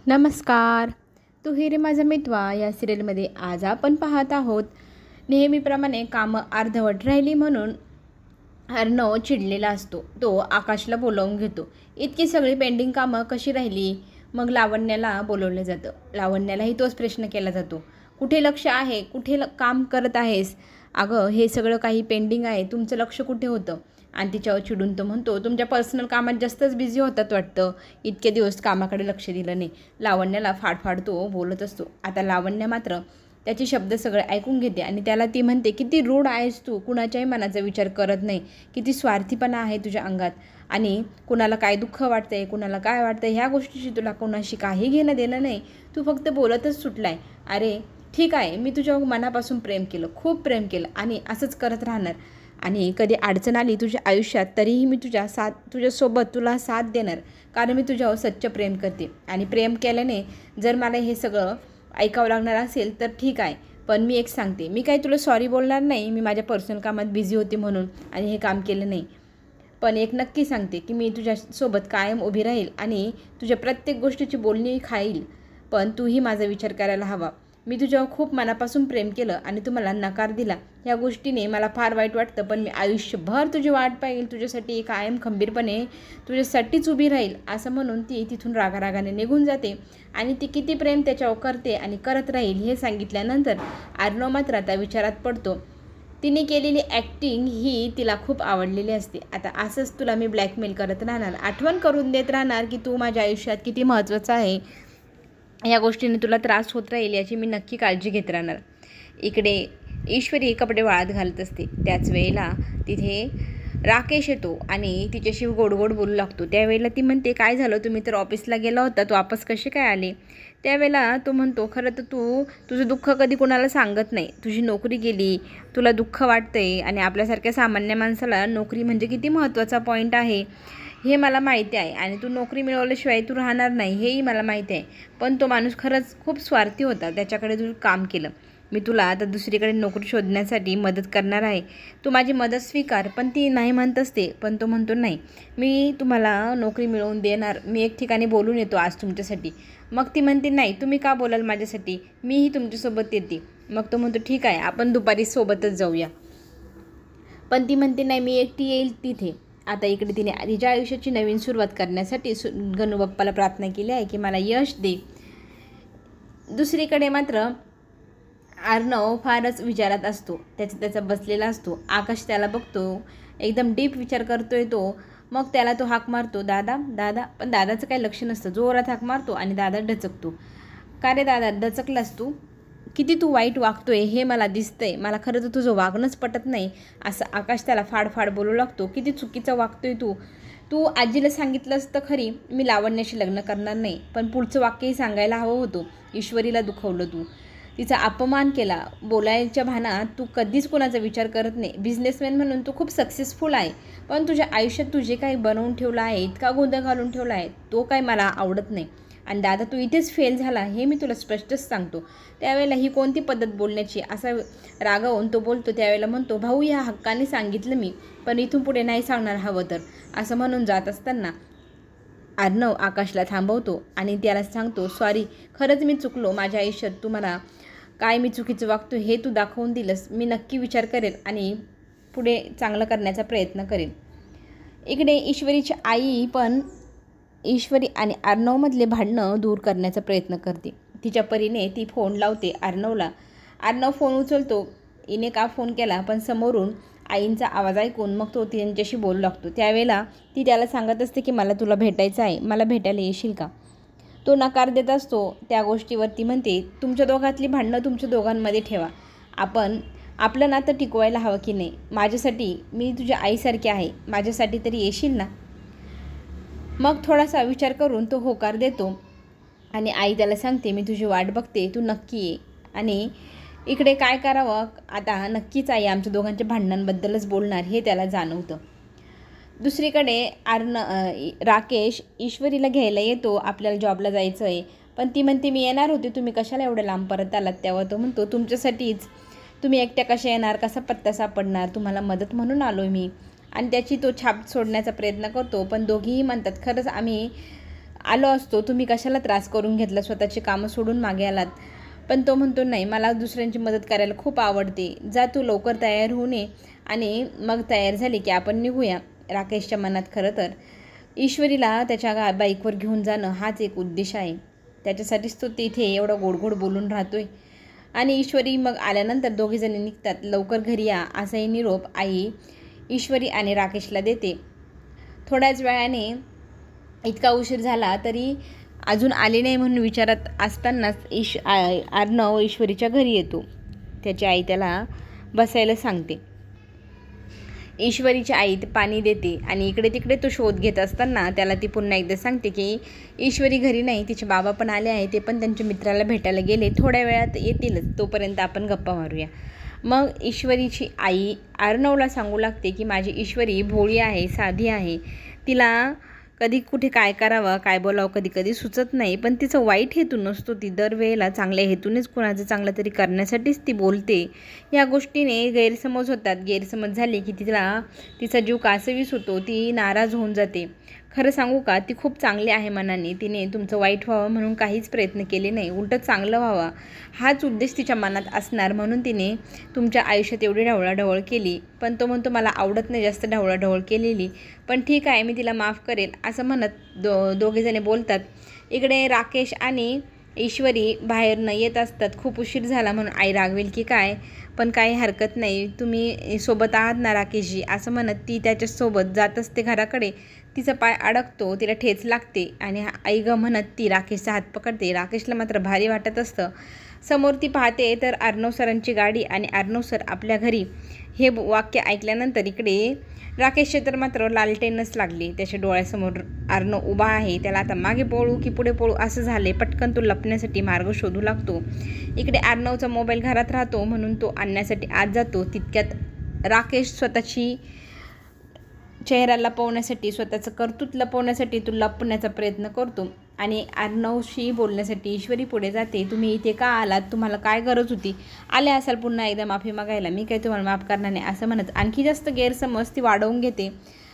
नमस्कार. तू ही रे माझा मितवा या सिरियलमध्ये आज आपण पाहत आहोत. नेहमीप्रमाणे कामं अर्धवट राहिली म्हणून अर्णव चिडलेला असतो. तो आकाशला बोलावून घेतो. इतकी सगळी पेंडिंग कामं कशी राहिली? मग लावण्याला बोलवलं जातं. लावण्यालाही तोच प्रश्न केला जातो. कुठे लक्ष आहे? कुठे काम करत आहेस? अगं, हे सगळं काही पेंडिंग आहे, तुमचं लक्ष कुठे होतं? आणि तिच्यावर चिडून तो म्हणतो, तुमच्या पर्सनल कामात जास्तच बिझी होतात वाटतं, इतके दिवस कामाकडे लक्ष दिलं नाही. लावण्याला फाडफाड तो बोलत असतो. आता लावण्य मात्र त्याचे शब्द सगळे ऐकून घेते आणि त्याला ती म्हणते, किती रूढ आहेस तू, कुणाच्याही मनाचा विचार करत नाही, किती स्वार्थीपणा आहे तुझ्या अंगात. आणि कुणाला काय दुःख वाटतंय, कुणाला काय वाटतंय, ह्या गोष्टीशी तुला कोणाशी काही घेणं देणं नाही. तू फक्त बोलतच सुटलाय. अरे ठीक आहे, मी तुझ्या मनापासून प्रेम केलं, खूप प्रेम केलं आणि असंच करत राहणार. आणि कधी अडचण आली तुझ्या आयुष्यात तरीही मी तुझ्यासोबत तुला साथ देणार, कारण मी तुझ्यावर सच्च प्रेम करते. आणि प्रेम केल्याने जर मला हे सगळं ऐकावं लागणार असेल तर ठीक आहे, पण मी एक सांगते, मी काही तुला सॉरी बोलणार नाही, मी माझ्या पर्सनल कामात बिझी होते म्हणून आणि हे काम केलं नाही. पण एक नक्की सांगते की मी तुझ्यासोबत कायम उभी राहील आणि तुझ्या प्रत्येक गोष्टीची बोलणी खाईल. पण तूही माझा विचार करायला हवा. मी तुझ्यावर खूप मनापासून प्रेम केलं आणि तू मला नकार दिला. ह्या गोष्टीने मला फार वाईट वाटतं, पण मी आयुष्यभर तुझी वाट पाहिल, तुझ्यासाठी कायम खंबीरपणे तुझ्यासाठीच उभी राहील. असं म्हणून ती तिथून रागारागाने निघून जाते. आणि ती किती प्रेम त्याच्यावर करते आणि करत राहील हे सांगितल्यानंतर अर्णव मात्र आता विचारात पडतो. तिने केलेली ॲक्टिंग ही तिला खूप आवडलेली असते. आता असंच तुला मी ब्लॅकमेल करत राहणार, आठवण करून देत राहणार की तू माझ्या आयुष्यात किती महत्त्वाचं आहे, या गोष्टीने तुला त्रास होत राहील याची मी नक्की काळजी घेत राहणार. इकडे ईश्वरी कपडे वाळत घालत असते. त्याच वेळेला तिथे राकेश येतो आणि तिच्याशी गोड गोड बोलू लागतो. त्यावेळेला ती म्हणते, काय झालं, तुम्ही तर ऑफिसला गेला होता, तू वापस कसे काय आले? त्यावेळेला तो म्हणतो, खरं तर तू तुझं दुःख कधी कोणाला सांगत नाही. तुझी नोकरी गेली, तुला दुःख वाटतंय आणि आपल्यासारख्या सामान्य माणसाला नोकरी म्हणजे किती महत्त्वाचा पॉईंट आहे हे मला माहिती आहे. आणि तू नोकरी मिळवल्याशिवाय तू राहणार नाही हेही मला माहिती आहे. पण तो माणूस खरंच खूप स्वार्थी होता, त्याच्याकडे तू काम केलं. मी तुला आता दुसरीकडे नोकरी शोधण्यासाठी मदत करणार आहे, तू माझी मदत स्वीकार. पण ती नाही म्हणत असते. पण तो म्हणतो, नाही, मी तुम्हाला नोकरी मिळवून देणार, मी एक ठिकाणी बोलून येतो आज तुमच्यासाठी. मग ती म्हणते, नाही, तुम्ही का बोलाल माझ्यासाठी, मीही तुमच्यासोबत येते. मग तो म्हणतो, ठीक आहे, आपण दुपारी सोबतच जाऊया. पण ती म्हणते, नाही, मी एकटी येईल तिथे. आता इकडे तिने तिच्या आयुष्याची नवीन सुरुवात करण्यासाठी गणूबाप्पाला प्रार्थना केली आहे की मला यश दे. दुसरीकडे मात्र अर्णव फारच विचारात असतो. त्याचा बसलेला असतो. आकाश त्याला बघतो, एकदम डीप विचार करतोय तो. मग त्याला तो हाक मारतो, दादा दादा. पण दादाचं काही लक्ष नसतं. जोरात हाक मारतो आणि दादा डचकतो. का रे दादा, डचकलास तू? किती तू वाईट वागतोय हे मला दिसतंय, मला खरं तर तुझं वागणंच पटत नाही, असं आकाश त्याला फाडफाड बोलू लागतो. किती चुकीचं वागतोय तू. तू आजीला सांगितलंस तर खरी, मी लावण्याशी लग्न करणार नाही, पण पुढचं वाक्यही सांगायला हवं होतं. ईश्वरीला दुखवलं तू, तिचा अपमान केला. बोलायच्या भानात तू कधीच कोणाचा विचार करत नाही. बिझनेसमॅन म्हणून तू खूप सक्सेसफुल आहे, पण तुझ्या आयुष्यात तू जे काही बनवून ठेवलं आहे, इतका गोंधळ घालून ठेवला आहे, तो काही मला आवडत नाही. आणि दादा, तू इथेच फेल झाला हे मी तुला स्पष्टच सांगतो. त्यावेळेला ही कोणती पद्धत बोलण्याची, असा रागावून तो बोलतो. त्यावेळेला म्हणतो, भाऊ, ह्या हक्काने सांगितलं मी, पण इथून पुढे नाही सांगणार हवं तर. असं म्हणून जात असताना अर्णव आकाशला थांबवतो आणि त्याला सांगतो, सॉरी, खरंच मी चुकलो. माझ्या आयुष्यात तू मला काय मी चुकीचं वागतो हे तू दाखवून दिलंस. मी नक्की विचार करेल आणि पुढे चांगलं करण्याचा प्रयत्न करेन. इकडे ईश्वरी आणि अर्णवमधले भांडणं दूर करण्याचा प्रयत्न करते. तिच्या परीने ती फोन लावते अर्णवला. अर्णव फोन उचलतो. हिने का फोन केला, पण समोरून आईंचा आवाज ऐकून मग तो त्यांच्याशी बोलू लागतो. त्यावेळेला ती त्याला सांगत असते की मला तुला भेटायचं आहे, मला भेटायला येशील का? तो नकार देत असतो. त्या गोष्टीवरती म्हणते, तुमच्या दोघातली भांडणं तुमच्या दोघांमध्ये ठेवा, आपण आपलं नातं टिकवायला हवं की नाही? माझ्यासाठी, मी तुझ्या आईसारखी आहे, माझ्यासाठी तरी येशील ना? मग थोडासा विचार करून तो होकार देतो आणि आई त्याला सांगते, मी तुझी वाट बघते, तू नक्की ये. आणि इकडे काय करावं आता, नक्कीच आई आमच्या दोघांच्या भांडणांबद्दलच बोलणार हे त्याला जाणवतं. दुसरीकडे राकेश ईश्वरीला घ्यायला येतो. आपल्याला जॉबला जायचं आहे, पण ती म्हणते, मी येणार होते, तुम्ही कशाला एवढं लांब परत आलात? तेव्हा तो म्हणतो, तुमच्यासाठीच. तुम्ही एकट्या कशा येणार, कसा पत्ता सापडणार, तुम्हाला मदत म्हणून आलो मी. आणि त्याची तो छाप सोडण्याचा प्रयत्न करतो. पण दोघीही म्हणतात, खरंच आम्ही आलो असतो, तुम्ही कशाला त्रास करून घेतला, स्वतःची कामं सोडून मागे आलात. पण तो म्हणतो, नाही, मला दुसऱ्यांची मदत करायला खूप आवडते, जा तू लवकर तयार होऊन ये आणि मग तयार झाली की आपण निघूया. राकेशच्या मनात खरं तर ईश्वरीला त्याच्या बाईकवर घेऊन जाणं हाच एक उद्देश आहे. त्याच्यासाठीच तो तिथे एवढं गोड गोड बोलून राहतोय. आणि ईश्वरी मग आल्यानंतर दोघेजणी निघतात. लवकर घरी या असाही निरोप आई ईश्वरी आणि राकेशला देते. थोड्याच वेळाने इतका उशीर झाला तरी अजून आले नाही म्हणून विचारत असतानाच अर्णव ईश्वरीच्या घरी येतो. त्याची आई त्याला बसायला सांगते. ईश्वरीची आई पाणी देते आणि इकडे तिकडे तो शोध घेत असताना त्याला ती पुन्हा एकदा सांगते की ईश्वरी घरी नाही, तिचे बाबा पण आले आहे, ते पण त्यांच्या मित्राला भेटायला गेले, थोड्या वेळात येतीलच, तोपर्यंत आपण गप्पा मारूया. मग ईश्वरीची आई अर्णवला सांगू लागते की माझी ईश्वरी भोळी आहे, साधी आहे, तिला कधी कुठे काय करावं काय बोलावं कधी कधी सुचत नाही, पण तिचं वाईट हेतू नसतो, ती दरवेळेला चांगल्या हेतूनेच कुणाचं चांगलं तरी करण्यासाठीच ती बोलते. या गोष्टीने गैरसमज होतात. गैरसमज झाले की तिचा जीव कासवीस होतो, ती नाराज होऊन जाते. खरं सांगू का, ती खूप चांगली आहे मनाने, तिने तुमचं वाईट व्हावं म्हणून काहीच प्रयत्न केले नाही, उलटं चांगलं व्हावा हाच उद्देश तिच्या मनात असणार म्हणून तिने तुमच्या आयुष्यात एवढी ढवळाढवळ केली. पण तो म्हणतो मला आवडत नाही जास्त ढवळाढवळ केलेली, पण ठीक आहे मी तिला माफ करेल असं म्हणत दोघेजणे बोलतात. इकडे राकेश आणि ईश्वरी बाहेरनं येत असतात. खूप उशीर झाला म्हणून आई रागवेल की काय, पण काही हरकत नाही, तुम्ही सोबत आहात ना राकेशजी असं म्हणत ती त्याच्यासोबत जात असते घराकडे. तिचा पाय अडकतो, तिला ठेच लागते आणि आई ग म्हणत ती राकेशचा हात पकडते. राकेशला मात्र भारी वाटत असतं. समोर ती पाहते तर अर्णव सरांची गाडी आणि अर्णव सर आपल्या घरी. हे वाक्य ऐकल्यानंतर इकडे राकेशचे तर मात्र लालटेनच लागली. त्याच्या डोळ्यासमोर अर्णव उभा आहे. त्याला आता मागे पळू की पुढे पळू असं झाले. पटकन तो लपण्यासाठी मार्ग शोधू लागतो. इकडे अर्णवचा मोबाईल घरात राहतो म्हणून तो आणण्यासाठी आत जातो. तितक्यात राकेश स्वतःची चेहरा लपवण्यासाठी, स्वतःचं कर्तृत्व लपवण्यासाठी तो लपण्याचा प्रयत्न करतो आणि अर्णवशी बोलण्यासाठी ईश्वरी पुढे जाते. तुम्ही इथे का आलात, तुम्हाला काय गरज होती, आले असाल पुन्हा एकदा माफी मागायला, मी काही तुम्हाला माफ करणार नाही असं म्हणत आणखी जास्त गैरसमज ती वाढवून घेते.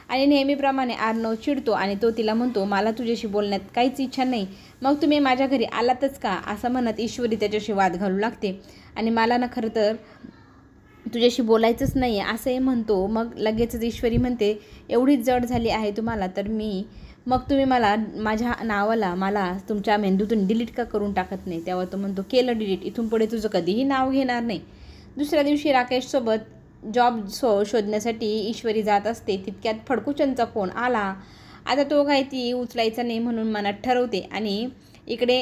आणि नेहमीप्रमाणे अर्णव चिडतो आणि तो तिला म्हणतो मला तुझ्याशी बोलण्यात काहीच इच्छा नाही, मग तुम्ही माझ्या घरी आलातच का असं म्हणत ईश्वरी त्याच्याशी वाद घालू लागते. आणि मला ना खरं तर तुझ्याशी बोलायचंच नाही आहे असंही म्हणतो. मग लगेचच ईश्वरी म्हणते एवढीच जड झाली आहे तुम्हाला तर मग तुम्ही माझ्या नावाला मला तुमच्या मेंदूतून डिलीट का करून टाकत नाही. तेव्हा तो म्हणतो केलं डिलीट, इथून पुढे तुझं कधीही नाव घेणार नाही. दुसऱ्या दिवशी राकेशसोबत जॉब शोधण्यासाठी ईश्वरी जात असते. तितक्यात फडकुचंदचा फोन आला. आता तो काही ती उचलायचा नाही म्हणून मनात ठरवते आणि इकडे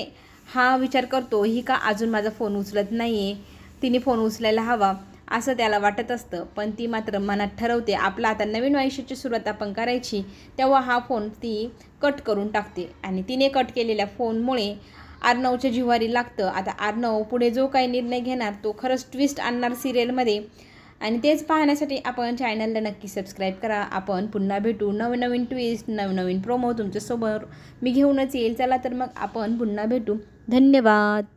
हा विचार करतो ही का अजून माझा फोन उचलत नाही आहे, तिने फोन उचलायला हवा असं त्याला वाटत असतं. पण ती मात्र मनात ठरवते आपला आता नवीन आयुष्याची सुरुवात आपण करायची. तेव्हा हा फोन ती कट करून टाकते आणि तिने कट केलेल्या फोनमुळे अर्णवच्या जिव्हारी लागतं. आता अर्णव पुढे जो काही निर्णय घेणार तो खरंच ट्विस्ट आणणार सिरियलमध्ये. आणि तेच पाहण्यासाठी आपण चॅनलला नक्की सबस्क्राईब करा. आपण पुन्हा भेटू. नवनवीन ट्विस्ट, नवनवीन प्रोमो तुमच्यासोबत मी घेऊनच येईल. चला तर मग आपण पुन्हा भेटू. धन्यवाद.